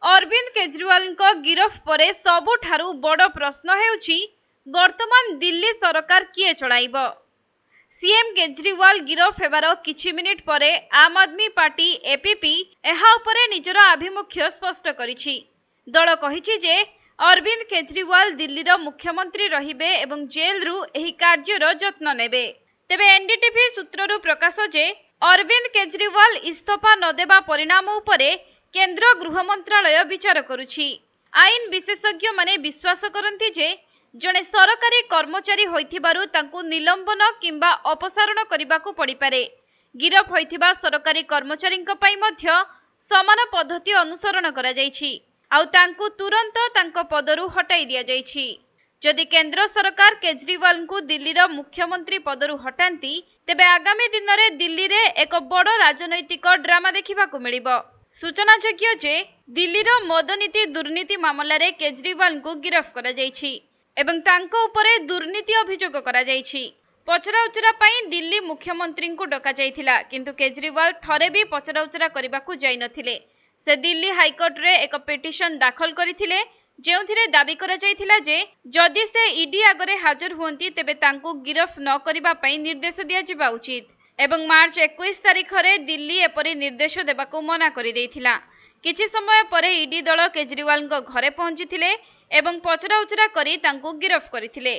अरविंद केजरीवाल गिरफ पर सबुठारु बड़ प्रश्न हेउछि वर्तमान दिल्ली सरकार किए चलाइब। सीएम केजरीवाल गिरफ हेबार किछि मिनिट पर आम आदमी पार्टी एपीपी एहा उपरे निजर आभिमुख्य स्पष्ट करिछि। दल कहिछि जे अरविंद केजरीवाल दिल्लीर मुख्यमंत्री रहिबे एवं जेलरु एही कार्यर जत्न नेबे। तेबे एनडीटीवी सूत्ररु प्रकाश जे अरविंद केजरीवाल इस्तीफा न देबा परिणाम उपरे केंद्र गृह मंत्रालय विचार करुछि। आईन विशेषज्ञ माने विश्वास करନ୍ତି जे जणे सरकारी कर्मचारी होइथिबारु तांकु निलंबन किंबा अपसारण करिबाकु पड़िपारे। गिरफ होइथिबा सरकारी कर्मचारींक पई मध्य समान पद्धति अनुसरण करा जाइछि आउ तांकु तुरंत तांक पदरु हटाई दिया जाइछि। जदि केंद्र सरकार केजरीवाल को दिल्लीर मुख्यमंत्री पदरु हटांती तेबे आगामी दिन में दिल्ली रे एक बड़ राजनैतिक ड्रामा देखिबाकु मिलिबो। सूचनायोग्य जे दिल्लीर मदनीति दुर्नीति मामला रे केजरीवाल को गिरफ करा जाइछि एवं तांको उपरे दुर्नीति अभियोग करा जाइछि। पचराउचरा पई दिल्ली मुख्यमंत्री को डका जाइथिला किंतु केजरीवाल थरे भी पचराउचरा करबाकू जाई नथिले। से दिल्ली हाईकोर्ट रे एक पिटिशन दाखल करथिले जेउथिरे दाबी करा जाइथिला जे जदि से ईडी आगरे हाजर हुअंती तेबे तांको गिरफ न करिबा पई निर्देश दिया जिबा उचित एवं मार्च 21 तारिख रे दिल्ली एपरि निर्देश देबाकू मना करि दैथिला। किछि समय परे ईडी दल केजरीवाल घरे पहुंचीथिले एवं पचराउचरा करी तांको गिरफ करथिले।